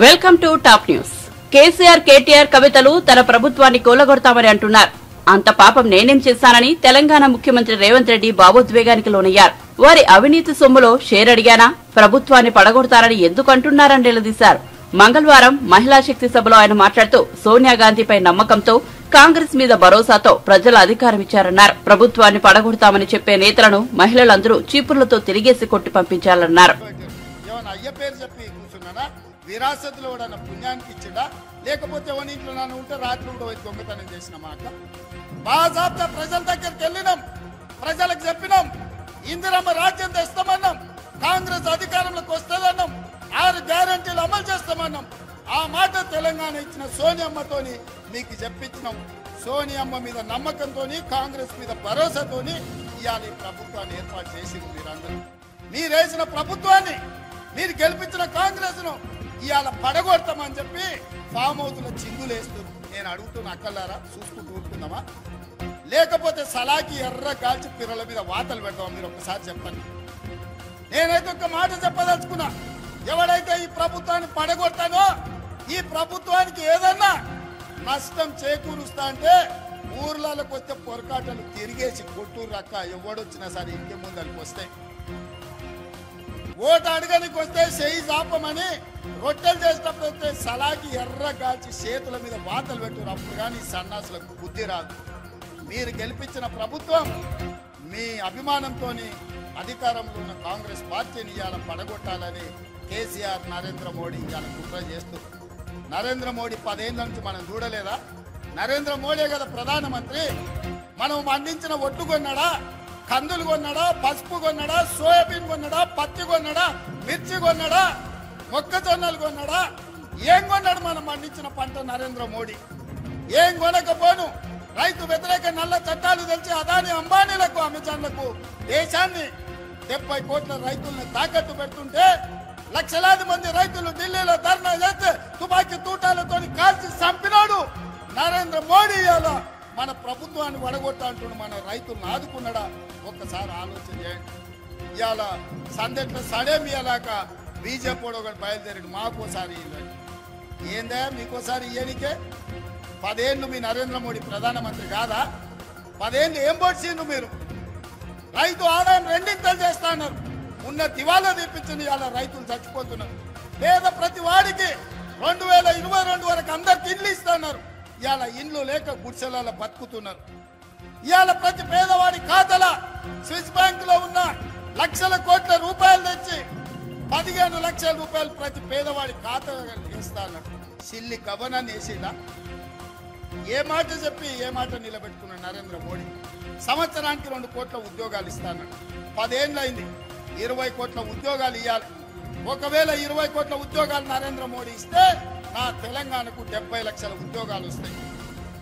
Welcome to top news. KCR KTR కవితలు తన ప్రభుత్వాన్ని కూలగొడతామని అంటున్నారు. అంత పాపం నేనేం చేశానని తెలంగాణ ముఖ్యమంత్రి రేవంత్ రెడ్డి భావోద్వేగానికి లోనయ్యారు. వారి అవినీతి సొమ్ములో షేర్ అడిగానా, ప్రభుత్వాన్ని పడగొడతారని ఎందుకు అంటున్నారని నిలదీశారు. మంగళవారం మహిళా శక్తి సభలో ఆయన మాట్లాడుతూ సోనియా గాంధీపై నమ్మకంతో, కాంగ్రెస్ మీద భరోసాతో ప్రజల అధికారం ఇచ్చారన్నారు. ప్రభుత్వాన్ని పడగొడతామని చెప్పే నేతలను మహిళలందరూ చీపుర్లతో తిరిగేసి కొట్టి పంపించాలన్నారు. విరాసత్తులో కూడా పుణ్యానికి ఇచ్చిండా, లేకపోతే ఎవరి ఇంట్లో నన్ను ఉంటే రాత్రి కూడా దొంగతనం చేసిన మాట బాజాబ్తా ప్రజల దగ్గరికి వెళ్ళినాం, ప్రజలకు చెప్పినాం, ఇందిరమ్మ రాజ్యం తెస్తామన్నాం, కాంగ్రెస్ అధికారంలోకి వస్తుందన్నాం, 6 గ్యారంటీలు అమలు చేస్తామన్నాం. ఆ మాట తెలంగాణ ఇచ్చిన సోనియమ్మతోని మీకు చెప్పించినాం. సోనియమ్మ మీద నమ్మకంతోని, కాంగ్రెస్ మీద భరోసాతోని ఇవాళ ఈ ప్రభుత్వాన్ని ఏర్పాటు చేసింది. మీరందరూ మీరేసిన ప్రభుత్వాన్ని, మీరు గెలిపించిన కాంగ్రెస్ ను ఇవాళ పడగొడతామని చెప్పి ఫామ్ హౌస్ లో చిందులేస్తుంది. నేను అడుగుతున్న అక్కలారా, చూసుకుంటూ ఊరుకుందామా, లేకపోతే సలాకి ఎర్ర కాల్చి పిల్లల మీద వాతలు పెడతామా? మీరు ఒక్కసారి చెప్పండి. నేనైతే ఒక మాట చెప్పదలుచుకున్నా, ఎవడైతే ఈ ప్రభుత్వాన్ని పడగొడతానో, ఈ ప్రభుత్వానికి ఏదన్నా నష్టం చేకూరుస్తా అంటే ఊర్లలోకి వస్తే పొరకాటలు తిరిగేసి కొట్టూరు రక్క ఎవడొచ్చినా సరే ఇంటి ముందరికి వస్తే, ఓటు అడగనికి వస్తే చెయ్యి చాపమని రొట్టెలు చేసినప్పుడు వస్తే సలాకి ఎర్ర కాల్చి చేతుల మీద వాతలు పెట్టురు. అప్పుడు కానీ సన్నాసులకు బుద్ధి రాదు. మీరు గెలిపించిన ప్రభుత్వం మీ అభిమానంతో అధికారంలో ఉన్న కాంగ్రెస్ పార్టీని ఇవాళ పడగొట్టాలని కేసీఆర్, నరేంద్ర మోడీ ఇవాళ కుట్ర చేస్తూ, నరేంద్ర మోడీ 10 ఏళ్ళ నుంచి మనం చూడలేదా? నరేంద్ర మోడీ కదా ప్రధానమంత్రి. మనం అందించిన ఒడ్డు కొన్నాడా, కందులు కొన్నాడా, పసుపు కొన్నాడా, సోయాబీన్ కొన్నాడా, పత్తి కొన్నాడా, మిర్చి కొన్నాడా, మొక్కజొన్నలు కొన్నాడా? ఏం కొన్నాడు మనం పండించిన పంట నరేంద్ర మోడీ? ఏం కొనకపోను. రైతు వ్యతిరేక నల్ల చట్టాలు తెలిసి అదాని, అంబానీలకు, అమెజాన్లకు దేశాన్ని 70 కోట్ల రైతులను తాకట్టు పెడుతుంటే, లక్షలాది మంది రైతులు ఢిల్లీలో ధర్నా చేస్తే తుపాకీ తూటాలతో కాల్చి చంపినాడు నరేంద్ర మోడీ. ఇవాళ మన ప్రభుత్వాన్ని వడగొట్టా అంటున్నాడు. మన రైతులను ఆదుకున్నాడా? ఒక్కసారి ఆలోచన చేయండి. ఇవాళ సందెట్ల సడేమియాలాక బీజేపీ ఒకటి బయలుదేరాడు, మాకోసారి ఏందా మీకోసారి ఇయ్యనికే? 10 ఏళ్ళు మీ నరేంద్ర మోడీ ప్రధానమంత్రి కాదా? 10 ఏళ్ళు ఏం పొడిచిండ్రు మీరు? రైతు ఆదాయం 2 చేస్తా అన్నారు. ఉన్న దివాలా తెప్పించింది. ఇవాళ రైతులు చచ్చిపోతున్నారు. పేద ప్రతి వాడికి 2022 వరకు అందరికి ఇండ్లు ఇస్తున్నారు. ఇవాళ ఇండ్లు లేక గుడిసెలలో బతుకుతున్నారు. ఇవాళ ప్రతి పేదవాడి ఖాతాల స్విస్ బ్యాంక్ లో ఉన్న లక్షల కోట్ల రూపాయలు తెచ్చి 15 లక్షల రూపాయలు ప్రతి పేదవాడి ఖాతా ఇస్తాను. సిల్లి గవర్నర్ వేసిందా? ఏ మాట చెప్పి ఏ మాట నిలబెట్టుకున్నాడు నరేంద్ర మోడీ? సంవత్సరానికి 2 కోట్ల ఉద్యోగాలు ఇస్తాను. 10 ఏళ్ళు అయింది. 20 కోట్ల ఉద్యోగాలు ఇవ్వాలి. ఒకవేళ 20 కోట్ల ఉద్యోగాలు నరేంద్ర మోడీ ఇస్తే నా తెలంగాణకు 70 లక్షల ఉద్యోగాలు వస్తాయి.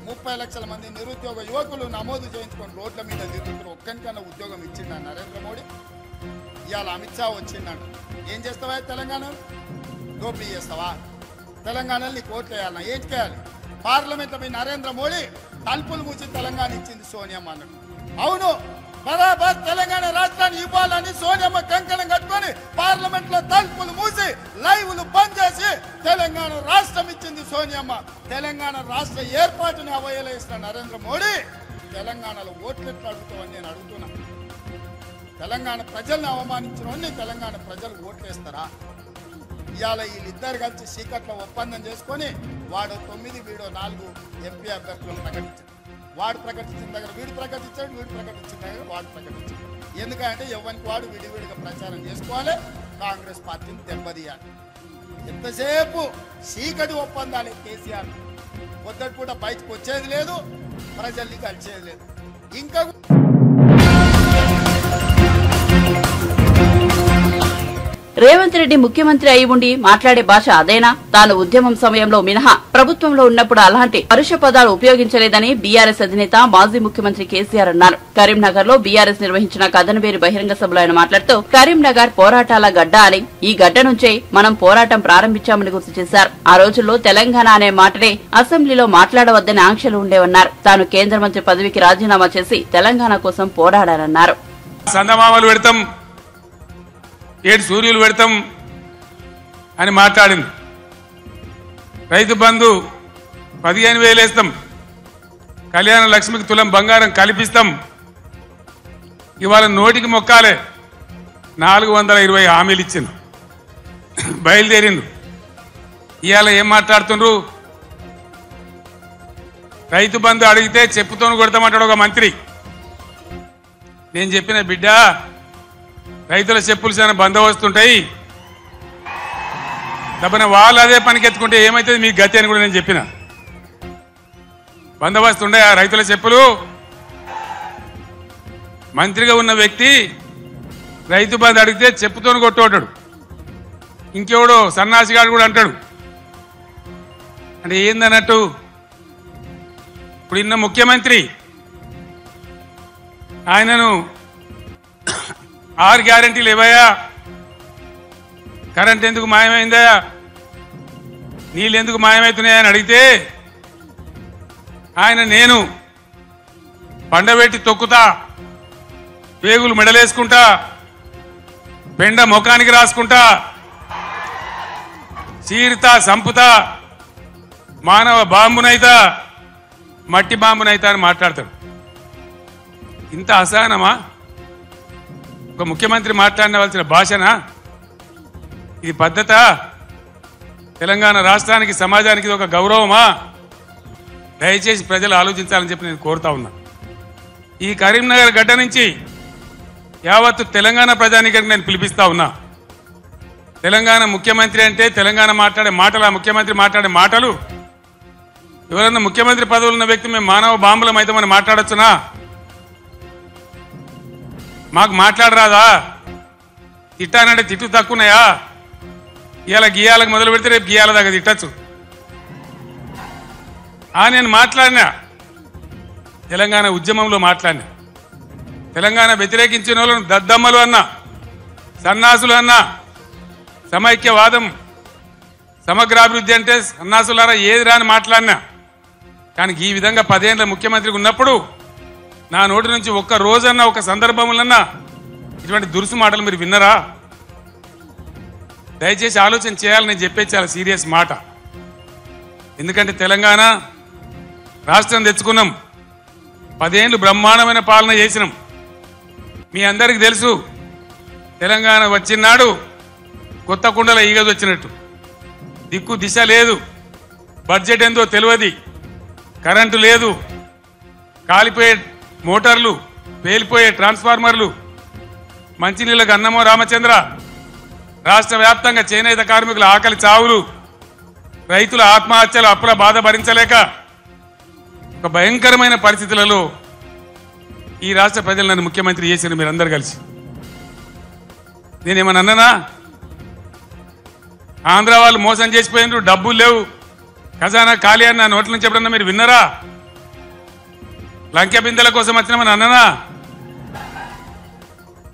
30 లక్షల మంది నిరుద్యోగ యువకులు నమోదు చేయించుకొని రోడ్ల మీద తిరుగుతున్నారు. ఒక్కనికన్నా ఉద్యోగం ఇచ్చిందా నరేంద్ర మోడీ? ఇవాళ అమిత్ షా వచ్చిందంట. ఏం చేస్తావా తెలంగాణ? దోపిడీ చేస్తావా? తెలంగాణలో నీకు ఓట్లు వేయాలన్నా ఏం చేయాలి? పార్లమెంట్లో మీ నరేంద్ర మోడీ తలుపులు మూసి తెలంగాణ ఇచ్చింది సోనియమ్మ అన్నట్టు. అవును, బరాబర్ తెలంగాణ రాష్ట్రాన్ని ఇవ్వాలని సోనియమ్మ కంకణం కట్టుకొని పార్లమెంట్ లో తలుపులు మూసి లైవ్లు బంద్ చేసి తెలంగాణ రాష్ట్రం ఇచ్చింది సోనియమ్మ. తెలంగాణ రాష్ట్ర ఏర్పాటుని అవహేళిస్తున్న నరేంద్ర మోడీ తెలంగాణలో ఓట్లు ఎట్లా అడుగుతామని నేను అడుగుతున్నా. తెలంగాణ ప్రజల్ని అవమానించిన తెలంగాణ ప్రజలు ఓట్లేస్తారా? ఇవాళ వీళ్ళిద్దరు కలిసి చీకట్లో ఒప్పందం చేసుకొని వాడు 9 వీడో 4 ఎంపీ అభ్యర్థులను ప్రకటించారు. వాడు ప్రకటించిన దగ్గర వీడు ప్రకటించాడు, వీడు ప్రకటించిన దగ్గర వాడు ప్రకటించాడు. ఎందుకంటే ఎవరికి వాడు విడివిడిగా ప్రచారం చేసుకోవాలి, కాంగ్రెస్ పార్టీని దెబ్బతీయాలి. ఎంతసేపు చీకటి ఒప్పందాలే కేసీఆర్. పొద్దుటి పూట బయటకు వచ్చేది లేదు, ప్రజల్ని కలిసేది లేదు. ఇంకా రేవంత్ రెడ్డి ముఖ్యమంత్రి అయి ఉండి మాట్లాడే భాష అదేనా? తాను ఉద్యమం సమయంలో మినహా ప్రభుత్వంలో ఉన్నప్పుడు అలాంటి పరుష పదాలు ఉపయోగించలేదని బీఆర్ఎస్ అధినేత, మాజీ ముఖ్యమంత్రి కేసీఆర్ అన్నారు. కరీంనగర్ లో బీఆర్ఎస్ నిర్వహించిన కదనవేరి బహిరంగ సభలో ఆయన మాట్లాడుతూ కరీంనగర్ పోరాటాల గడ్డ అని, ఈ గడ్డ నుంచే మనం పోరాటం ప్రారంభించామని గుర్తు చేశారు. ఆ రోజుల్లో తెలంగాణ అనే మాటనే అసెంబ్లీలో మాట్లాడవద్దని ఆంక్షలు ఉండేవన్నారు. తాను కేంద్ర మంత్రి పదవికి రాజీనామా చేసి తెలంగాణ కోసం పోరాడారన్నారు. ఏడు సూర్యులు పెడతాం అని మాట్లాడింది. రైతు బంధు 15,000 వేస్తాం, కళ్యాణ లక్ష్మికి తులం బంగారం కల్పిస్తాం. ఇవాళ నోటికి మొక్కాలే 420 హామీలు ఇచ్చిండు, బయలుదేరిండు. ఇవాళ ఏం మాట్లాడుతుండ్రు? రైతు బంధు అడిగితే చెప్పుతోను కొడతామంటాడు ఒక మంత్రి. నేను చెప్పిన బిడ్డ, రైతుల చెప్పులు చాలా బందోబస్తుంటాయి, దబ్బన వాళ్ళు అదే పనికెత్తుకుంటే ఏమవుతుంది మీకు గతి అని కూడా నేను చెప్పిన. బందోబస్తు ఉండే రైతుల చెప్పులు. మంత్రిగా ఉన్న వ్యక్తి రైతు బంధు అడిగితే చెప్పుతోను కొట్టుకుంటాడు. ఇంకెవడో సన్నాసిగాడు కూడా అంటాడు. అంటే ఏందన్నట్టు? ఇప్పుడు ఇన్న ముఖ్యమంత్రి ఆయనను 6 గ్యారెంటీలు ఇవ్వయా, కరెంట్ ఎందుకు మాయమైందా, నీళ్ళు ఎందుకు మాయమవుతున్నాయని అడిగితే ఆయన నేను పండబెట్టి తొక్కుతా, పేగులు మెడలేసుకుంటా, పెండ ముఖానికి రాసుకుంటా, చీరుతా, సంపుతా, మానవ బాంబునైతా, మట్టి బాంబునైతా అని మాట్లాడతాడు. ఇంత అసహనమా? ఒక ముఖ్యమంత్రి మాట్లాడవలసిన భాషనా ఇది? పద్ధత? తెలంగాణ రాష్ట్రానికి, సమాజానికి ఇది ఒక గౌరవమా? దయచేసి ప్రజలు ఆలోచించాలని చెప్పి నేను కోరుతా ఉన్నా. ఈ కరీంనగర్ గడ్డ నుంచి యావత్తు తెలంగాణ ప్రజానీకానికి నేను పిలిపిస్తా ఉన్నా. తెలంగాణ ముఖ్యమంత్రి అంటే తెలంగాణ మాట్లాడే మాటలు, ఆ ముఖ్యమంత్రి మాట్లాడే మాటలు, ఎవరన్నా ముఖ్యమంత్రి పదవులు ఉన్న వ్యక్తి మేము మానవ బాంబులం అయితే మనం మాట్లాడొచ్చునా? మాకు మాట్లాడరాదా? తిట్టానంటే తిట్టు తక్కువన్నాయా? ఇవాళ గీయాలకు మొదలు పెడితే రేపు గీయాల దాకా తిట్టచ్చు. నేను మాట్లాడినా, తెలంగాణ ఉద్యమంలో మాట్లాడినా, తెలంగాణ వ్యతిరేకించిన వాళ్ళను దద్దమ్మలు అన్నా, సన్నాసులు అన్నా, సమైక్యవాదం, సమగ్రాభివృద్ధి అంటే సన్నాసులారా ఏది రాని మాట్లాడినా. కానీ ఈ విధంగా 10 ఏళ్ల ముఖ్యమంత్రికి ఉన్నప్పుడు నా నోటి నుంచి ఒక్క రోజన్నా, ఒక సందర్భంలోన్నా ఇటువంటి దురుసు మాటలు మీరు విన్నరా? దయచేసి ఆలోచన చేయాలని నేను చెప్పే చాలా సీరియస్ మాట. ఎందుకంటే తెలంగాణ రాష్ట్రం తెచ్చుకున్నాం, 10 ఏళ్ళు బ్రహ్మాండమైన పాలన చేసినాం. మీ అందరికీ తెలుసు, తెలంగాణ వచ్చినాడు కొత్త కుండల ఈగది వచ్చినట్టు. దిక్కు దిశ లేదు, బడ్జెట్ ఏందో తెలియదు, కరెంటు లేదు, కాలిపోయే మోటార్లు, పేలిపోయే ట్రాన్స్ఫార్మర్లు, మంచినీళ్ళకు అన్నమో రామచంద్ర, రాష్ట్ర వ్యాప్తంగా చేనేత కార్మికుల ఆకలి చావులు, రైతుల ఆత్మహత్యలు, అప్పుల బాధ భరించలేక ఒక భయంకరమైన పరిస్థితులలో ఈ రాష్ట్ర ప్రజలు నన్ను ముఖ్యమంత్రి చేసిన మీరందరూ కలిసి. నేనేమన్నా అన్నానా? ఆంధ్ర వాళ్ళు మోసం చేసిపోయినారు, డబ్బులు లేవు, ఖజానా ఖాళీ అని నా నోట్ల నుంచి ఎప్పుడన్నా మీరు విన్నారా? లంకె బిందెల కోసం వచ్చినామని అన్నానా?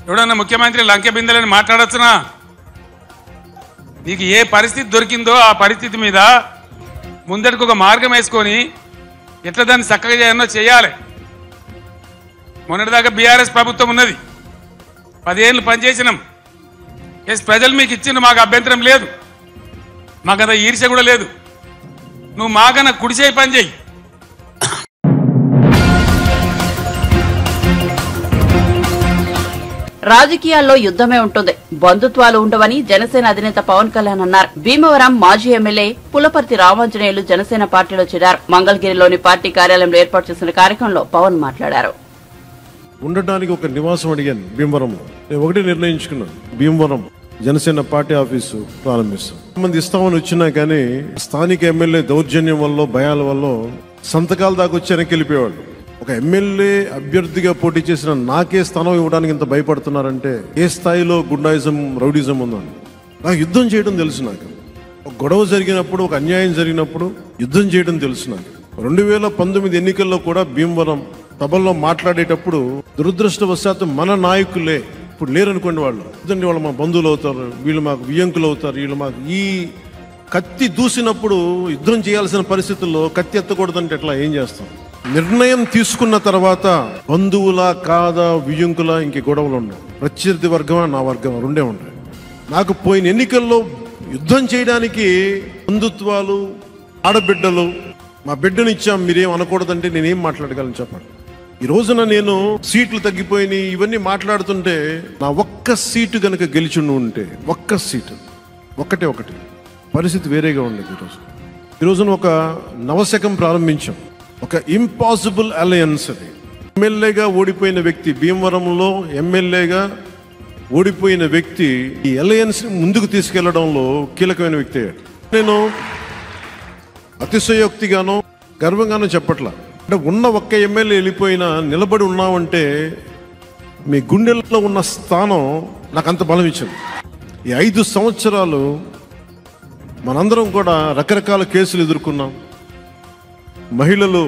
ఎవడన్నా ముఖ్యమంత్రి లంకె బిందెలని మాట్లాడొచ్చునా? నీకు ఏ పరిస్థితి దొరికిందో ఆ పరిస్థితి మీద ముందటికి ఒక మార్గం వేసుకొని ఎట్లా దాన్ని చక్కగా చేయాలో చేయాలి. మొన్నటిదాకా బీఆర్ఎస్ ప్రభుత్వం ఉన్నది, 10 ఏళ్ళు పనిచేసినాం. ఎస్, ప్రజలు మీకు ఇచ్చిండు, మాకు అభ్యంతరం లేదు, మాకంత ఈర్ష్య కూడా లేదు. నువ్వు మాకన్నా కుడిచేయి పని చేయి. రాజకీయాల్లో యుద్ధమే ఉంటుంది, బంధుత్వాలు ఉండవని జనసేన అధినేత పవన్ కళ్యాణ్ అన్నారు. భీమవరం మాజీ ఎమ్మెల్యే పులపర్తి రామాంజనేయులు జనసేన పార్టీలో చేరారు. మంగళగిరిలోని పార్టీ కార్యాలయంలో ఏర్పాటు చేసిన కార్యక్రమంలో పవన్ మాట్లాడారు. ఉండటానికి ఒక నివాసం అడిగాను భీమవరంలో. నేను ఒకటి నిర్ణయించుకున్నాను, భీమవరం జనసేన పార్టీ ఆఫీసు ప్రారంభిస్తాం. మంది ఇస్తామని వచ్చినా కానీ స్థానిక ఎమ్మెల్యే దౌర్జన్యం వల్ల, భయాల వల్ల సంతకాల దాకా వచ్చి వెనక్కి వెళ్ళిపోయేవాళ్ళు. ఒక ఎమ్మెల్యే అభ్యర్థిగా పోటీ చేసిన నాకే స్థానం ఇవ్వడానికి ఇంత భయపడుతున్నారంటే ఏ స్థాయిలో గుండాయిజం, రౌడిజం ఉందని. నాకు యుద్ధం చేయడం తెలుసు. నాకు ఒక గొడవ జరిగినప్పుడు, ఒక అన్యాయం జరిగినప్పుడు యుద్ధం చేయడం తెలుసు. నాకు 2019 ఎన్నికల్లో కూడా భీమవరం సభల్లో మాట్లాడేటప్పుడు దురదృష్టవశాత్తు మన నాయకులే ఇప్పుడు లేరనుకోండి, వాళ్ళు మా బంధువులు అవుతారు, వీళ్ళు మాకు వియ్యంకులు అవుతారు, వీళ్ళు మాకు ఈ కత్తి దూసినప్పుడు యుద్ధం చేయాల్సిన పరిస్థితుల్లో కత్తి ఎత్తకూడదంటే ఎట్లా, ఏం చేస్తాం? నిర్ణయం తీసుకున్న తర్వాత బంధువులా కాదా, వియ్యంకులా, ఇంక గొడవలు ఉండవు. ప్రత్యర్థి వర్గమా, నా వర్గమా, రెండే ఉంటాయి. నాకు పోయిన ఎన్నికల్లో యుద్ధం చేయడానికి బంధుత్వాలు, ఆడబిడ్డలు మా బిడ్డను ఇచ్చాం మీరేం అనకూడదంటే నేనేం మాట్లాడగలను చెప్పండి. ఈ రోజున నేను సీట్లు తగ్గిపోయినాయి ఇవన్నీ మాట్లాడుతుంటే నా ఒక్క సీటు కనుక గెలిచిండు ఉంటే ఒక్క సీటు ఒకటి పరిస్థితి వేరేగా ఉండేది. ఈ రోజున ఒక నవశకం ప్రారంభించాం. ఒక ఇంపాసిబుల్ అలయన్స్. అది ఎమ్మెల్యేగా ఓడిపోయిన వ్యక్తి, భీమవరంలో ఎమ్మెల్యేగా ఓడిపోయిన వ్యక్తి ఈ అలయన్స్ ముందుకు తీసుకెళ్లడంలో కీలకమైన వ్యక్తి. నేను అతిశయోక్తిగానో గర్వంగానో చెప్పట్లా. అంటే ఉన్న ఒక్క ఎమ్మెల్యే వెళ్ళిపోయినా నిలబడి ఉన్నామంటే మీ గుండెల్లో ఉన్న స్థానం నాకు అంత బలం ఇచ్చింది. ఈ 5 సంవత్సరాలు మనందరం కూడా రకరకాల కేసులు ఎదుర్కొన్నాం. మహిళలు,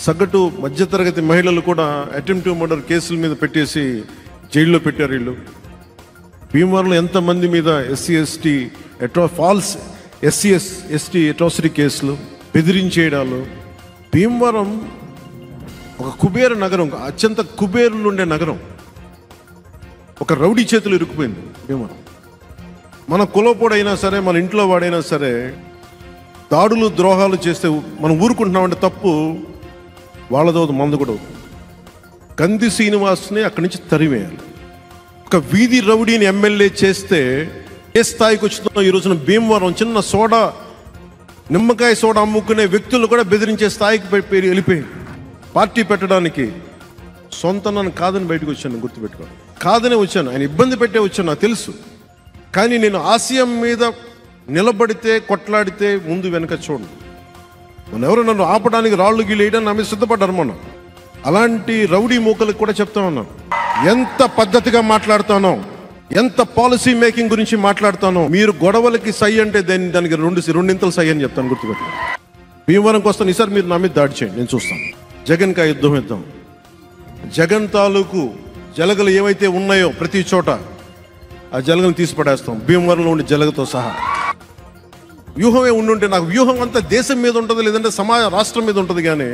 సగటు మధ్యతరగతి మహిళలు కూడా అటెంప్టివ్ మర్డర్ కేసుల మీద పెట్టేసి జైల్లో పెట్టారు. వీళ్ళు భీమవరంలో ఎంతమంది మీద ఫాల్స్ ఎస్సీ అట్రాసిటీ కేసులు, బెదిరించేయడాలు. భీమవరం ఒక కుబేర నగరం, అత్యంత కుబేరులు ఉండే నగరం ఒక రౌడీ చేతులు ఇరుక్కుపోయింది భీమవరం. మన కులపోడైనా సరే, మన ఇంట్లో వాడైనా సరే దాడులు ద్రోహాలు చేస్తే మనం ఊరుకుంటున్నామంటే తప్పు, వాళ్ళదో మందు కూడా అవుతుంది. కంది శ్రీనివాస్ని అక్కడి నుంచి తరివేయాలి. ఒక వీధి రౌడీని ఎమ్మెల్యే చేస్తే ఏ స్థాయికి వచ్చిందో ఈ రోజున భీమవరం చిన్న నిమ్మకాయ సోడా అమ్ముకునే వ్యక్తులు కూడా బెదిరించే స్థాయికి వెళ్ళిపోయింది. పార్టీ పెట్టడానికి సొంత నన్ను కాదని బయటకు వచ్చాను, గుర్తుపెట్టుకో. కాదనే వచ్చాను, ఆయన ఇబ్బంది పెట్టే వచ్చాను, నాకు తెలుసు. కానీ నేను ఆశయం మీద నిలబడితే, కొట్లాడితే ముందు వెనక చూడండి. ఎవరు నన్ను ఆపడానికి రాళ్ళు గీళ్ళు వేయడానికి నా మీద సిద్ధపడ్డారు. మనం అలాంటి రౌడీ మూకలకు కూడా చెప్తా ఉన్నాను, ఎంత పద్ధతిగా మాట్లాడుతానో, ఎంత పాలసీ మేకింగ్ గురించి మాట్లాడుతానో. మీరు గొడవలకి సై అంటే దానికి రెండింతలు సై అని చెప్తాను, గుర్తుపెట్టాను. భీమవరంకి వస్తాను, ఈసారి మీరు నా మీద దాడి చేయండి, నేను చూస్తాను. జగన్కి యుద్ధం ఇద్దాం. జగన్ తాలూకు జలగలు ఏవైతే ఉన్నాయో ప్రతి చోట ఆ జలగలు తీసి పడేస్తాం, భీమవరంలో ఉండే జలగతో సహా. వ్యూహమే ఉండుంటే, నాకు వ్యూహం అంతా దేశం మీద ఉంటుంది, లేదంటే రాష్ట్రం మీద ఉంటుంది. కానీ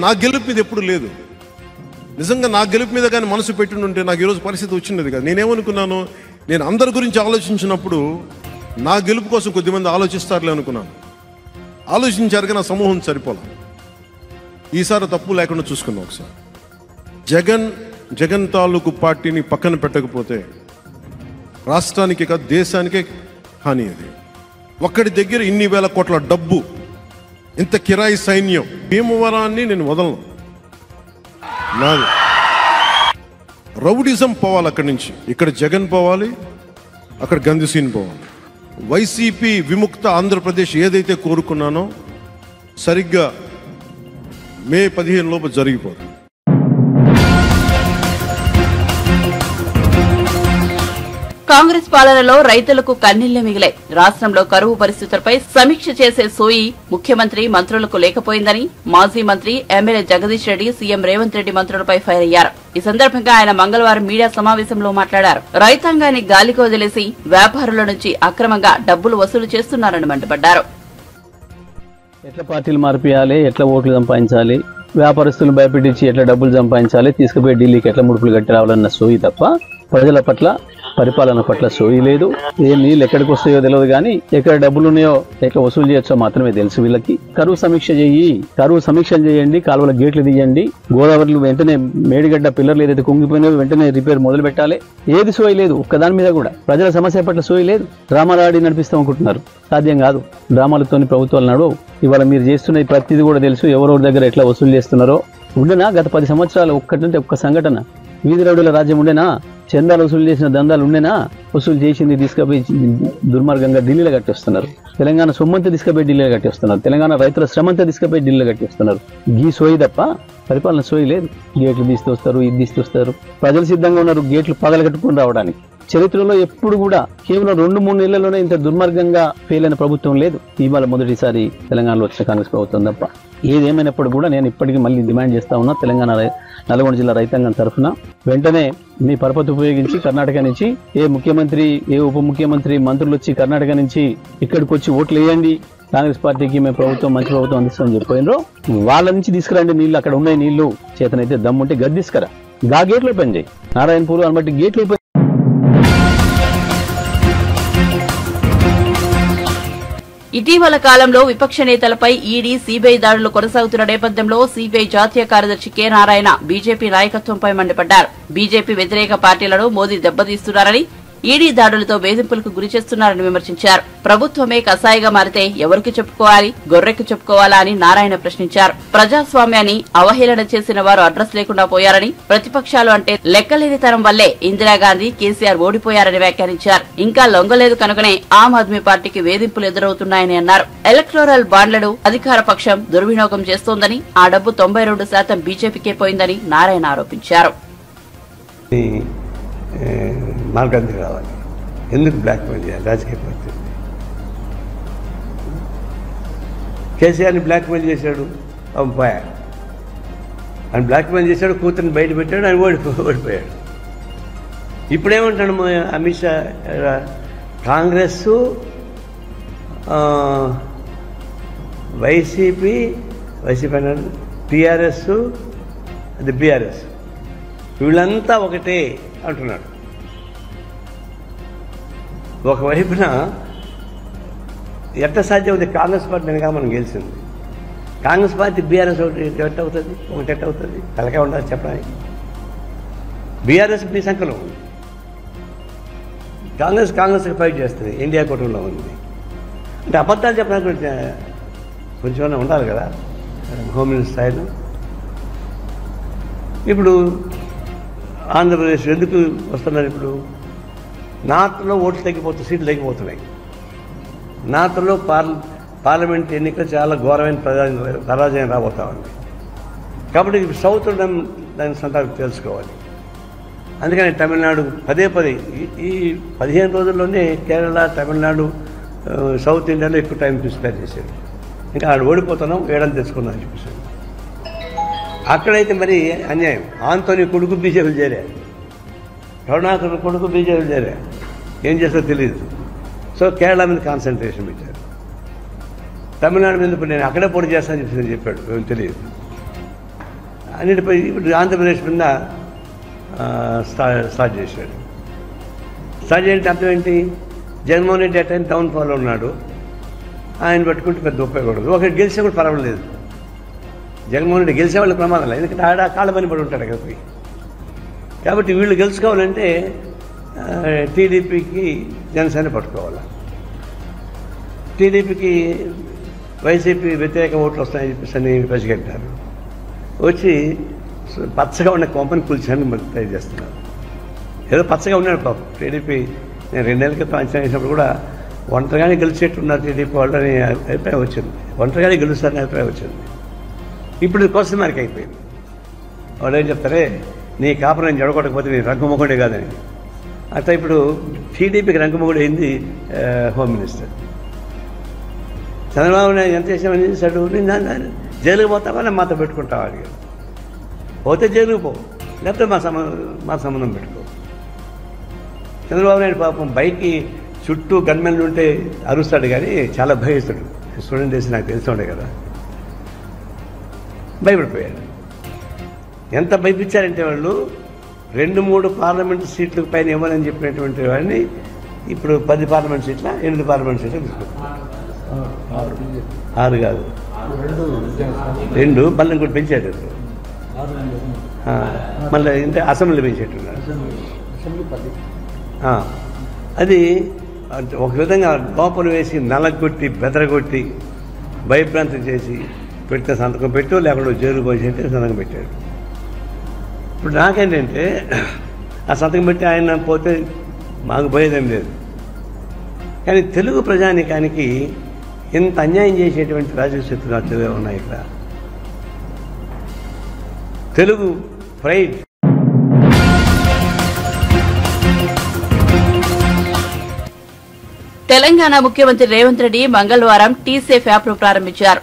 నా గెలుపు మీద ఎప్పుడు లేదు. నిజంగా నా గెలుపు మీద కానీ మనసు పెట్టిండుంటే నాకు ఈరోజు పరిస్థితి వచ్చినది కాదు. నేనేమనుకున్నాను, నేను అందరి గురించి ఆలోచించినప్పుడు నా గెలుపు కోసం కొద్దిమంది ఆలోచిస్తారులే అనుకున్నాను. ఆలోచించారు కానీ నా సమూహం సరిపోలే. ఈసారి తప్పు లేకుండా చూసుకున్నాం. ఒకసారి జగన్ తాలూకు పార్టీని పక్కన పెట్టకపోతే రాష్ట్రానికి కాదు దేశానికే హాని. అది ఒక్కడి దగ్గర ఇన్ని వేల కోట్ల డబ్బు, ఇంత కిరాయి సైన్యం. భీమవరాన్ని నేను వదలను. నాది రౌడిజం పోవాలి అక్కడి నుంచి. ఇక్కడ జగన్ పోవాలి, అక్కడ గంధిసీన్ పోవాలి. వైసీపీ విముక్త ఆంధ్రప్రదేశ్ ఏదైతే కోరుకున్నానో సరిగ్గా మే 15 లోపు జరిగిపోతుంది. కాంగ్రెస్ పాలనలో రైతులకు కన్నీళ్లు మిగిలాయి. రాష్ట్రంలో కరువు పరిస్థితులపై సమీక్ష చేసే సోయి ముఖ్యమంత్రి, మంత్రులకు లేకపోయిందని మాజీ మంత్రి, ఎమ్మెల్యే జగదీష్ రెడ్డి సీఎం రేవంత్ రెడ్డి మంత్రులపై ఫైర్ అయ్యారు. ఈ సందర్భంగా ఆయన మంగళవారం మీడియా సమావేశంలో మాట్లాడారు. రైతాంగాన్ని గాలికి వదిలేసి వ్యాపారుల నుంచి అక్రమంగా డబ్బులు వసూలు చేస్తున్నారని మండిపడ్డారు. ఎట్లా పార్టీలు మార్పియాలి, ఎట్లా ఓట్లు సంపాదించాలి, వ్యాపారస్తులను భయపెట్టించి ఎట్లా డబ్బులు సంపాదించాలి, తీసుకుపోయి ఢిల్లీకి ఎట్లా ముడుపులు కట్టి రావాలన్న సోయి తప్ప ప్రజల పట్ల, పరిపాలన పట్ల సోయి లేదు. ఏ నీళ్ళు ఎక్కడికి వస్తాయో తెలియదు, కానీ ఎక్కడ డబ్బులు ఉన్నాయో ఎట్లా వసూలు చేయొచ్చో మాత్రమే తెలుసు వీళ్ళకి. కరువు సమీక్షలు చేయండి, కాలువల గేట్లు తీయండి, గోదావరిలో వెంటనే మేడిగడ్డ పిల్లర్లు ఏదైతే కుంగిపోయినాయో వెంటనే రిపేర్ మొదలు పెట్టాలి. ఏది సోయి లేదు, ఒక్కదాని మీద కూడా. ప్రజల సమస్య పట్ల సోయి లేదు. డ్రామాలు ఆడి నడిపిస్తాం అనుకుంటున్నారు, సాధ్యం కాదు. డ్రామాలతోని ప్రభుత్వాలు నడవు. ఇవాళ మీరు చేస్తున్న ప్రతిదీ కూడా తెలుసు, ఎవరెవరి దగ్గర ఎట్లా వసూలు చేస్తున్నారో. ఉండనా గత 10 సంవత్సరాలు ఒక్కటంటే ఒక్క సంఘటన? వీధి రౌడీల రాజ్యం ఉండేనా? చందాలు వసూలు చేసిన దందాలు ఉండేనా? వసూలు చేసింది తీసుకుపోయి దుర్మార్గంగా ఢిల్లీలో కట్టేస్తున్నారు. తెలంగాణ సొమ్మంతా తీసుకుపోయి ఢిల్లీలో కట్టేస్తున్నారు. తెలంగాణ రైతుల శ్రమంతా తీసుకుపోయి ఢిల్లీలో కట్టేస్తున్నారు. గీ సోయి తప్ప పరిపాలన సోయి లేదు. గేట్లు తీసుకొస్తారు, ఇది తీసుకొస్తారు. ప్రజలు సిద్ధంగా ఉన్నారు గేట్లు పగలగట్టుకుని రావడానికి. చరిత్రలో ఎప్పుడు కూడా కేవలం 2-3 నెలల్లోనే ఇంత దుర్మార్గంగా ఫెయిల్ అయిన ప్రభుత్వం లేదు. ఇవాళ మొదటిసారి తెలంగాణలో వచ్చిన కాంగ్రెస్ ప్రభుత్వం తప్ప. ఏదేమైనప్పుడు కూడా నేను ఇప్పటికీ మళ్ళీ డిమాండ్ చేస్తా ఉన్నా, తెలంగాణ నల్గొండ జిల్లా రైతాంగం తరఫున వెంటనే మీ పరపతి ఉపయోగించి కర్ణాటక నుంచి ఏ ముఖ్యమంత్రి, ఏ ఉప ముఖ్యమంత్రి, మంత్రులు వచ్చి కర్ణాటక నుంచి ఇక్కడికి వచ్చి ఓట్లు వేయండి, కాంగ్రెస్ పార్టీకి మేము ప్రభుత్వం మంచి ప్రభుత్వం అందిస్తామని చెప్పినో వాళ్ళ నుంచి తీసుకురండి నీళ్లు. అక్కడ ఉన్నాయి నీళ్లు, చేతనైతే దమ్ముంటే గద్దీసుకరా. గా గేట్లు ఓపెన్ చేయి, నారాయణపూర్ అనబట్టి గేట్లు ఓపెన్. ఇటీవల కాలంలో విపక్ష నేతలపై ఈడీ సీబీఐ దాడులు కొనసాగుతున్న నేపథ్యంలో సీబీఐ జాతీయ కార్యదర్శి కె నారాయణ బీజేపీ నాయకత్వంపై మండిపడ్డారు. బీజేపీ వ్యతిరేక పార్టీలను మోదీ దెబ్బతీస్తున్నారని, ఈడీ దాడులతో వేధింపులకు గురి చేస్తున్నారని విమర్శించారు. ప్రభుత్వమే కసాయిగా మారితే ఎవరికి చెప్పుకోవాలి, గొర్రెకు చెప్పుకోవాలా అని నారాయణ ప్రశ్నించారు. ప్రజాస్వామ్యాన్ని అవహేళన చేసిన వారు అడ్రస్ లేకుండా పోయారని, ప్రతిపక్షాలు అంటే లెక్కలేనితనం వల్లే ఇందిరాగాంధీ, కేసీఆర్ ఓడిపోయారని వ్యాఖ్యానించారు. ఇంకా లొంగలేదు కనుకనే ఆమ్ ఆద్మీ పార్టీకి వేధింపులు ఎదురవుతున్నాయని అన్నారు. ఎలక్టోరల్ బాండ్లను అధికార పక్షం దుర్వినియోగం చేస్తోందని, ఆ డబ్బు 92% బీజేపీకే పోయిందని నారాయణ ఆరోపించారు. మార్గానికి రావాలి. ఎందుకు బ్లాక్మెయిల్ చేయాలి? రాజకీయ పరిస్థితి. కేసీఆర్ని బ్లాక్మెయిల్ చేశాడు, పోయా. ఆయన బ్లాక్మెయిల్ చేశాడు, కూతురిని బయట పెట్టాడు, ఆయన ఓడిపోయాడు. ఇప్పుడేమంటాడు అమిత్ షా? కాంగ్రెస్, వైసీపీ అన్నాడు, టీఆర్ఎస్, అది బీఆర్ఎస్, వీళ్ళంతా ఒకటే అంటున్నాడు. ఒకవైపున ఎట్ట సాధ్యం ఉంది? కాంగ్రెస్ పార్టీ వెనక మనం గెలిచింది. కాంగ్రెస్ పార్టీ బీఆర్ఎస్ ఒకటి ఎట్టవుతుంది? ఒకటి ఎట్టవుతుంది? తలకే ఉండాలి చెప్పడానికి. బీఆర్ఎస్ మీ సంఖ్యలో ఉంది, కాంగ్రెస్కి ఫైట్ చేస్తుంది, ఇండియా కూటమిలో ఉంది. అంటే అబద్ధాలు చెప్పడానికి కొంచెం ఉండాలి కదా హోమ్ మినిస్టర్ స్థాయిలో. ఇప్పుడు ఆంధ్రప్రదేశ్ ఎందుకు వస్తున్నారు? ఇప్పుడు నార్త్లో ఓట్లు తగ్గిపోతాయి, సీట్లు తగ్గిపోతున్నాయి. నార్త్లో పార్లమెంట్ ఎన్నికలు చాలా ఘోరమైన పరాజయం రాబోతా ఉంది. కాబట్టి సౌత్లో దాని సంతానం తెలుసుకోవాలి. అందుకని తమిళనాడు పదే ఈ 15 రోజుల్లోనే కేరళ, తమిళనాడు, సౌత్ ఇండియాలో ఎక్కువ టైం స్పెండ్ చేశాడు. ఇంకా ఆడు ఓడిపోతున్నాం, ఏడాది తెచ్చుకున్నాం అని చెప్పేసి. అక్కడైతే మరి అన్యాయం. ఆంటోనీ కొడుకు బీజేపీలు చేరారు, కరుణాకర్ కొడుకు బీజేపీలు చేరారు. ఏం చేస్తారో తెలియదు. సో కేరళ మీద కాన్సన్ట్రేషన్ పెట్టారు. తమిళనాడు మీద ఇప్పుడు నేను అక్కడే పోటీ చేస్తానని చెప్పి చెప్పాడు, ఏం తెలియదు. అన్నిటిపై ఇప్పుడు ఆంధ్రప్రదేశ్ మీద స్టార్ట్ చేశాడు. స్టార్ట్ చేయడానికి అర్థం ఏంటి? Jaganmohan Reddy attain down follow ఉన్నాడు, ఆయన పట్టుకుంటే పెద్ద ఉపయోగపడదు. ఒకటి గెలిచే కూడా పర్వాలేదు. జగన్మోహన్ రెడ్డి గెలిచే వాళ్ళకి ప్రమాదం లేదు, ఎందుకంటే ఆడ కాళ్ళ పని పడి ఉంటాడు కదా. కాబట్టి వీళ్ళు గెలుచుకోవాలంటే టీడీపీకి జనసేన పట్టుకోవాలి. టీడీపీకి వైసీపీ వ్యతిరేక ఓట్లు వస్తాయని చెప్పేసి అని పసిగట్టారు. వచ్చి పచ్చగా ఉన్న కొంపని కూల్చడానికి ట్రై చేస్తున్నారు. ఏదో పచ్చగా ఉన్నాడు పాపం టీడీపీ. నేను 2 నెలల క్రితం అంచనా వేసినప్పుడు కూడా ఒంటరిగానే గెలిచేట్టున్నారు టీడీపీ వాళ్ళు అని అభిప్రాయం వచ్చింది. ఒంటరిగానే గెలుస్తారని అభిప్రాయం వచ్చింది. ఇప్పుడు క్వశ్చన్ మార్క్ అయిపోయింది. వాళ్ళు ఏం చెప్తారే, నీ కాపురం జడగొట్టకపోతే నీ రంగమొగుడే కాదని. అట్లా ఇప్పుడు టీడీపీకి రంగమొగుడు అయింది హోమ్ మినిస్టర్. చంద్రబాబు నాయుడు ఎంత చేసామని చేశాడు? జైలుకి పోతావా మాతో పెట్టుకుంటావా అడిగాడు. పోతే జైలుకు పో, లేకపోతే మా సంబంధం పెట్టుకో. చంద్రబాబు నాయుడు పాపం బైక్కి చుట్టూ గన్మెన్లు ఉంటే అరుస్తాడు, కానీ చాలా భయస్తాడు. స్టూడెంట్ వేసి నాకు తెలిసి ఉండే కదా, భయపడిపోయాడు. ఎంత భయపించారంటే వాళ్ళు 2-3 పార్లమెంట్ సీట్లకు పైన ఇవ్వాలని చెప్పినటువంటి వాడిని ఇప్పుడు 10 పార్లమెంట్ సీట్ల 8 పార్లమెంట్ సీట్లు తీసుకుంటారు. 6 కాదు, 2 మళ్ళీ ఇంకోటి పెంచాడు. మళ్ళీ ఇంటే అసెంబ్లీ పెంచేట్టున్నాడు. అది ఒక విధంగా లోపల వేసి నలగొట్టి బెదరగొట్టి భయభ్రాంతం చేసి పెట్టిన సంతకం పెట్టు, లేకుండా జైలు పోసేంటే సంతకం పెట్టాడు. ఇప్పుడు నాకేంటంటే ఆ సంతకం పెట్టి ఆయన పోతే మాకు పోయేదేం లేదు. కానీ తెలుగు ప్రజానికానికి ఇంత అన్యాయం చేసేటువంటి రాజకీయ శక్తులు ఉన్నాయి ఇక్కడ. తెలుగు ప్రైడ్. తెలంగాణ ముఖ్యమంత్రి రేవంత్ రెడ్డి మంగళవారం టీసేఫ్ యాప్ ను ప్రారంభించారు.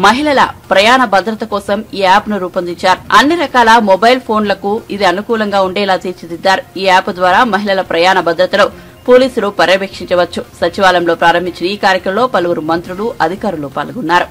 మహిళల ప్రయాణ భద్రత కోసం ఈ యాప్ ను రూపొందించారు. అన్ని రకాల మొబైల్ ఫోన్లకు ఇది అనుకూలంగా ఉండేలా తీర్చిదిద్దారు. ఈ యాప్ ద్వారా మహిళల ప్రయాణ భద్రతను పోలీసులు పర్యవేక్షించవచ్చు. సచివాలయంలో ప్రారంభించిన ఈ కార్యక్రమంలో పలువురు మంత్రులు, అధికారులు పాల్గొన్నారు.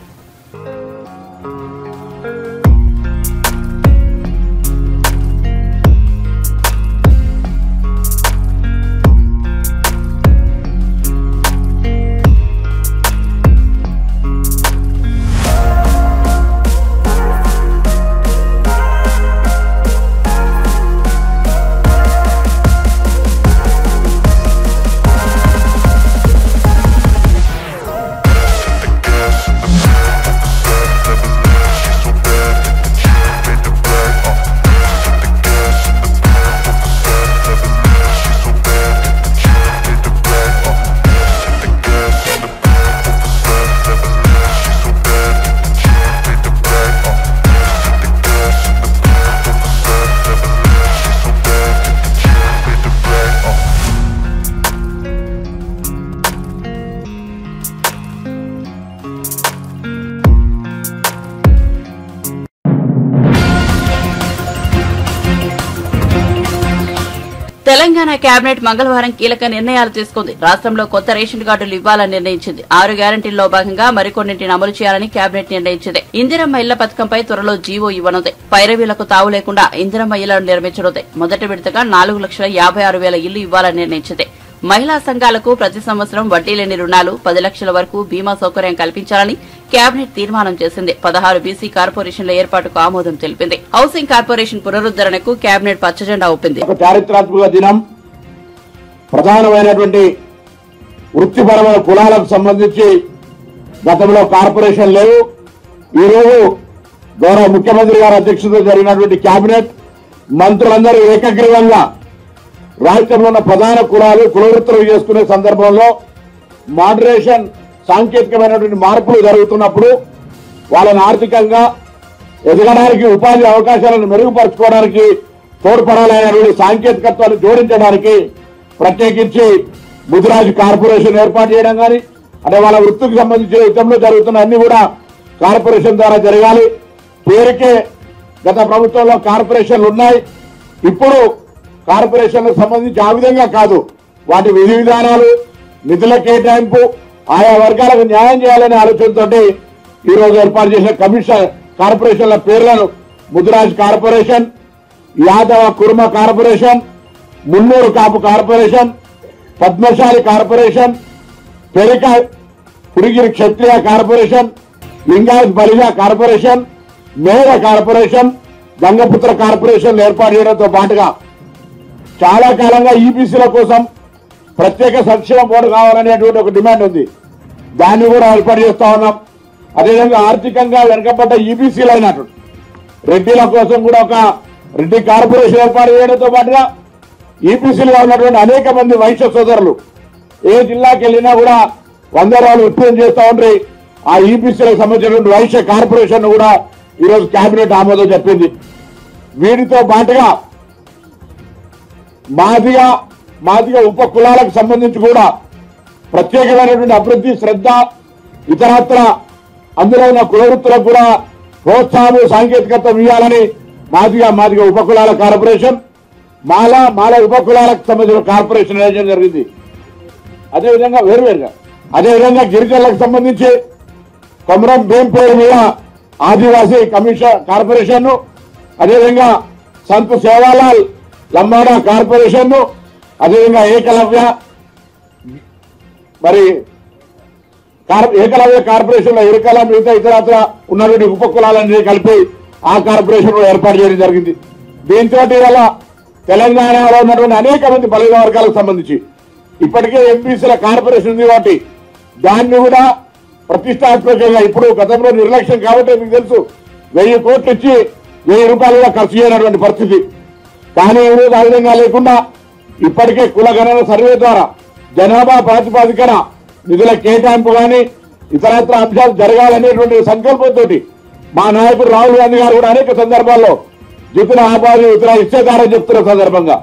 తెలంగాణ కేబినెట్ మంగళవారం కీలక నిర్ణయాలు తీసుకుంది. రాష్ట్రంలో కొత్త రేషన్ కార్డులు ఇవ్వాలని నిర్ణయించింది. 6 గ్యారంటీల్లో భాగంగా మరికొన్నింటిని అమలు చేయాలని కేబినెట్ నిర్ణయించింది. ఇందిరమ్మ ఇళ్ల పథకంపై త్వరలో జీవో ఇవ్వనుంది. పైరవీలకు తావు లేకుండా ఇందిరమ్మ ఇళ్లను నిర్మించనుంది. మొదటి విడతగా 4,56,000 ఇళ్లు ఇవ్వాలని నిర్ణయించింది. మహిళా సంఘాలకు ప్రతి సంవత్సరం వడ్డీ లేని రుణాలు 10 లక్షల వరకు బీమా సౌకర్యం కల్పించాలని కేబినెట్ తీర్మానం చేసింది. 16 బీసీ కార్పొరేషన్ల ఏర్పాటుకు ఆమోదం తెలిపింది. హౌసింగ్ కార్పొరేషన్ పునరుద్దరణకు కేబినెట్ పచ్చజెండా ఊపింది. చారిత్రాత్మక దినం. ప్రధానమైనటువంటి వృత్తిపరమైన కులాలకు సంబంధించి గతంలో కార్పొరేషన్ లేవు. ఈరోజు గౌరవ ముఖ్యమంత్రి గారి అధ్యక్షతతో జరిగినటువంటి కేబినెట్ మంత్రులందరూ ఏకగ్రీవంగా రాష్ట్రంలో ఉన్న ప్రధాన కులాలు కులవృత్తులు చేసుకునే సందర్భంలో మోడరేషన్ సాంకేతికమైనటువంటి మార్పులు జరుగుతున్నప్పుడు వాళ్ళని ఆర్థికంగా ఎదగడానికి ఉపాధి అవకాశాలను మెరుగుపరచుకోవడానికి తోడ్పడాలనేటువంటి సాంకేతికత్వాన్ని జోడించడానికి ప్రత్యేకించి ముదిరాజు కార్పొరేషన్ ఏర్పాటు చేయడం కానీ అంటే వాళ్ళ వృత్తికి సంబంధించిన యుద్ధంలో జరుగుతున్న అన్ని కూడా కార్పొరేషన్ ద్వారా జరగాలి. పేరుకే గత ప్రభుత్వంలో కార్పొరేషన్లు ఉన్నాయి. ఇప్పుడు కార్పొరేషన్లకు సంబంధించి ఆ విధంగా కాదు, వాటి విధి విధానాలు, నిధుల కేటాయింపు, ఆయా వర్గాలకు న్యాయం చేయాలనే ఆలోచనతో ఈ రోజు ఏర్పాటు చేసిన కమిషన్ కార్పొరేషన్ల పేర్లను ముదిరాజ్ కార్పొరేషన్, యాదవ కుర్మ corporation, Munnuru Kapu corporation, Padmashali corporation, Perika పురిగిరి క్షత్రియ కార్పొరేషన్, లింగాయత్ బలిజా కార్పొరేషన్, మేడ కార్పొరేషన్, గంగపుత్ర కార్పొరేషన్ ఏర్పాటు చేయడంతో పాటుగా చాలా కాలంగా ఈబీసీల కోసం ప్రత్యేక సంక్షేమ బోర్డు కావాలనేటువంటి ఒక డిమాండ్ ఉంది. దాన్ని కూడా ఏర్పాటు చేస్తా ఉన్నాం. అదేవిధంగా ఆర్థికంగా వెనుకబడ్డ ఈబీసీలు అయినట్టు రెడ్డిల కోసం కూడా ఒక రెడ్డి కార్పొరేషన్ ఏర్పాటు చేయడంతో పాటుగా ఈబీసీలుగా ఉన్నటువంటి అనేక మంది వైశ్య సోదరులు ఏ జిల్లాకి వెళ్ళినా కూడా 100 రోజులు ఉత్పత్తి చేస్తూ ఉంటే ఆ ఈబీసీలకు సంబంధించినటువంటి వైశ్య కార్పొరేషన్ కూడా ఈరోజు కేబినెట్ ఆమోదం చెప్పింది. వీటితో పాటుగా మాదిగ ఉప కులాలకు సంబంధించి కూడా ప్రత్యేకమైనటువంటి అభివృద్ధి శ్రద్ధ ఇతరత్ర అందులో ఉన్న కులవృత్తులకు కూడా ప్రోత్సాహం సాంకేతికత్వం ఇవ్వాలని మాదిగ ఉప కులాల కార్పొరేషన్, మాల ఉప కులాలకు సంబంధించిన కార్పొరేషన్ వేయడం జరిగింది. అదేవిధంగా వేరువేరుగా అదేవిధంగా గిరిజనులకు సంబంధించి కొమరం భీం పేరు మీద ఆదివాసీ కమిషన్ కార్పొరేషన్, అదేవిధంగా సంత్ సేవాలాల్ లంబాడా కార్పొరేషన్, అదేవిధంగా ఏకలవ్య ఏకలవ్య కార్పొరేషన్ లో ఇరుకల మిగతా ఇతరత్ర ఉన్నటువంటి ఉప కులాలన్నీ కలిపి ఆ కార్పొరేషన్ ఏర్పాటు చేయడం జరిగింది. దీంతో వల్ల తెలంగాణలో ఉన్నటువంటి అనేక మంది బలహీన వర్గాలకు సంబంధించి ఇప్పటికే ఎంబీసీల కార్పొరేషన్ ఉంది కాబట్టి దాన్ని కూడా ప్రతిష్టాత్మకంగా ఇప్పుడు గతంలో నిర్లక్ష్యం కాబట్టి మీకు తెలుసు 1000 కోట్లు ఇచ్చి 1000 రూపాయలు కూడా ఖర్చు చేయనటువంటి పరిస్థితి. కానీ ఈరోజు ఆ విధంగా లేకుండా ఇప్పటికే కుల గణన సర్వే ద్వారా జనాభా ప్రాతిపాదికన నిధుల కేటాయింపు కానీ ఇతరత్ర అంశాలు జరగాలనేటువంటి సంకల్పంతో మా నాయకుడు రాహుల్ గాంధీ గారు కూడా అనేక సందర్భాల్లో జితుల ఆబాది ఇతర ఇచ్చేదారని చెప్తున్న సందర్భంగా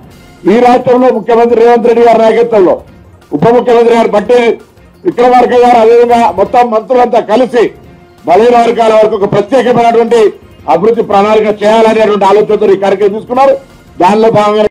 ఈ రాష్ట్రంలో ముఖ్యమంత్రి రేవంత్ రెడ్డి గారి నాయకత్వంలో ఉప ముఖ్యమంత్రి గారు బట్టి విక్రమార్క గారు అదేవిధంగా మొత్తం మంత్రులంతా కలిసి బలహీన వర్గాల వరకు ఒక ప్రత్యేకమైనటువంటి అభివృద్ధి ప్రణాళిక చేయాలనేటువంటి ఆలోచనతో ఈ కార్యక్రమం తీసుకున్నారు. దానిలో భాగంగా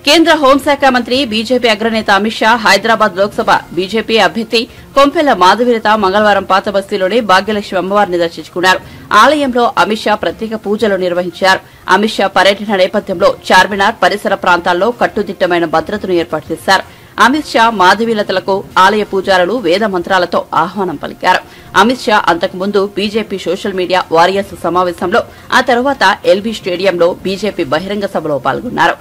కేంద్ర హోంశాఖ మంత్రి బీజేపీ అగ్రనేత అమిత్ షా హైదరాబాద్ లోక్సభ బీజేపీ అభ్యర్థి కొంపెల్ల మాధవీలత మంగళవారం పాత బస్తీలోని భాగ్యలక్ష్మి అమ్మవారిని దర్శించుకున్నారు. ఆలయంలో అమిత్ షా ప్రత్యేక పూజలు నిర్వహించారు. అమిత్ షా పర్యటన నేపథ్యంలో చార్మినార్ పరిసర ప్రాంతాల్లో కట్టుదిట్టమైన భద్రతను ఏర్పాటు చేశారు. అమిత్ షా మాధవీలతలకు ఆలయ పూజారులు వేద మంత్రాలతో ఆహ్వానం పలికారు. అమిత్ షా అంతకుముందు బీజేపీ సోషల్ మీడియా వారియర్స్ సమావేశంలో ఆ తర్వాత ఎల్బీ స్టేడియంలో బీజేపీ బహిరంగ సభలో పాల్గొన్నారు.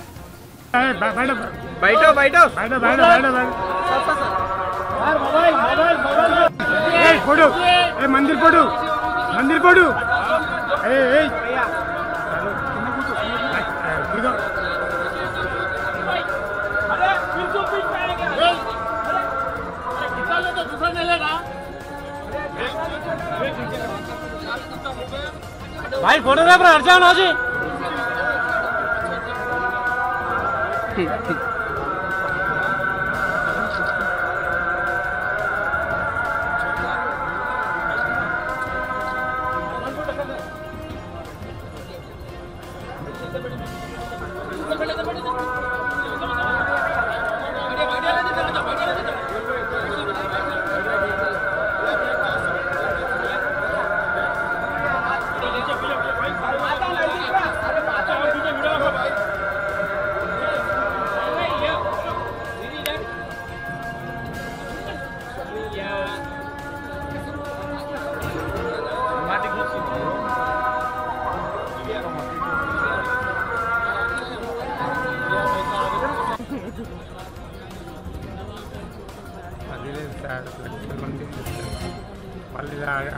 भाई फोटोग्राफर हट जाओ ना जी। ठीक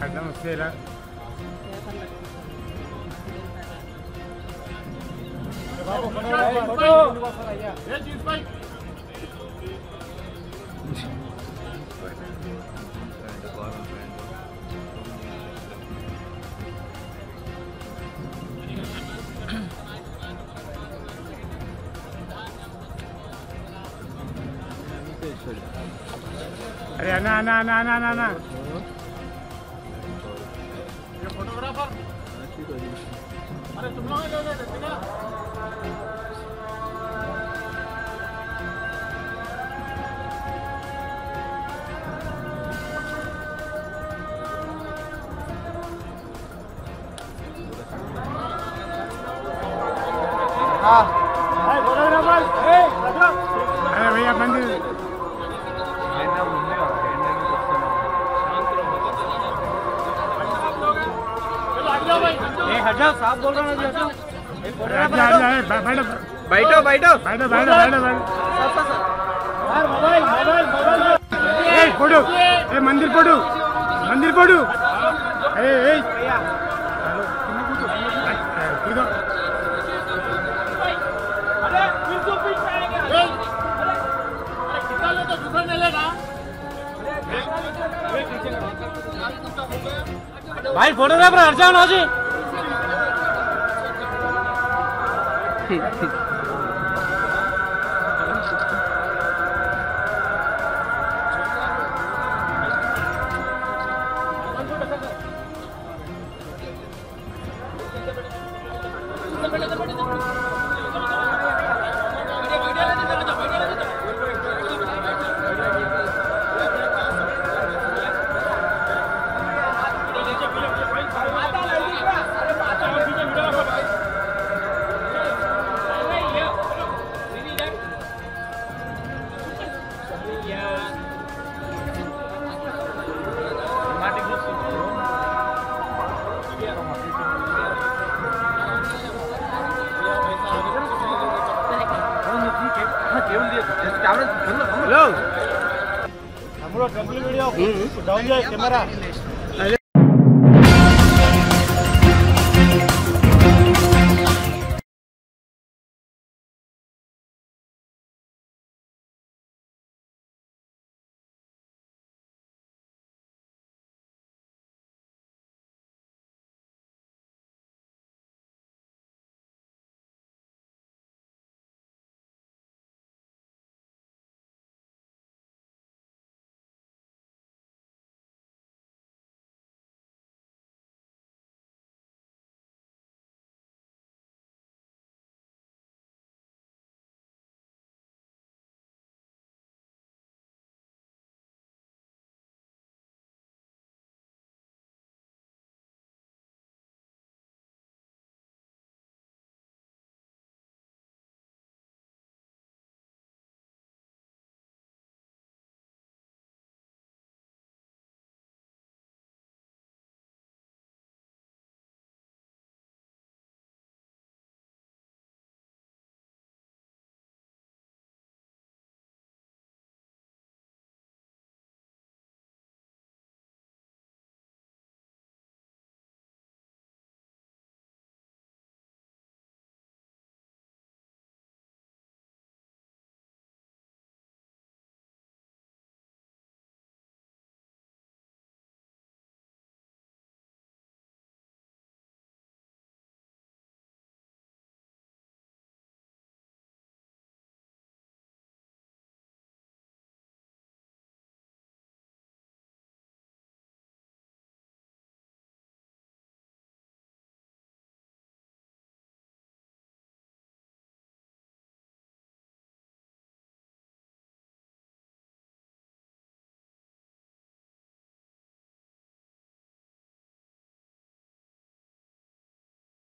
అర్థం వస్తేలా अरे आना आना आना आना आना आना फोटोग्राफर अरे तुम लोग फोटोग्राफर अरे भैया मंदिर साहब बोल रहा हूँ बैठो बैठो बैठो बैठो बैठो फोटो मंदिर फोटो मंदिर फोटो भाई फोटोग्राफर हर्षान हो जी हेलो हम लोग वीडियो डाउन जाए कैमरा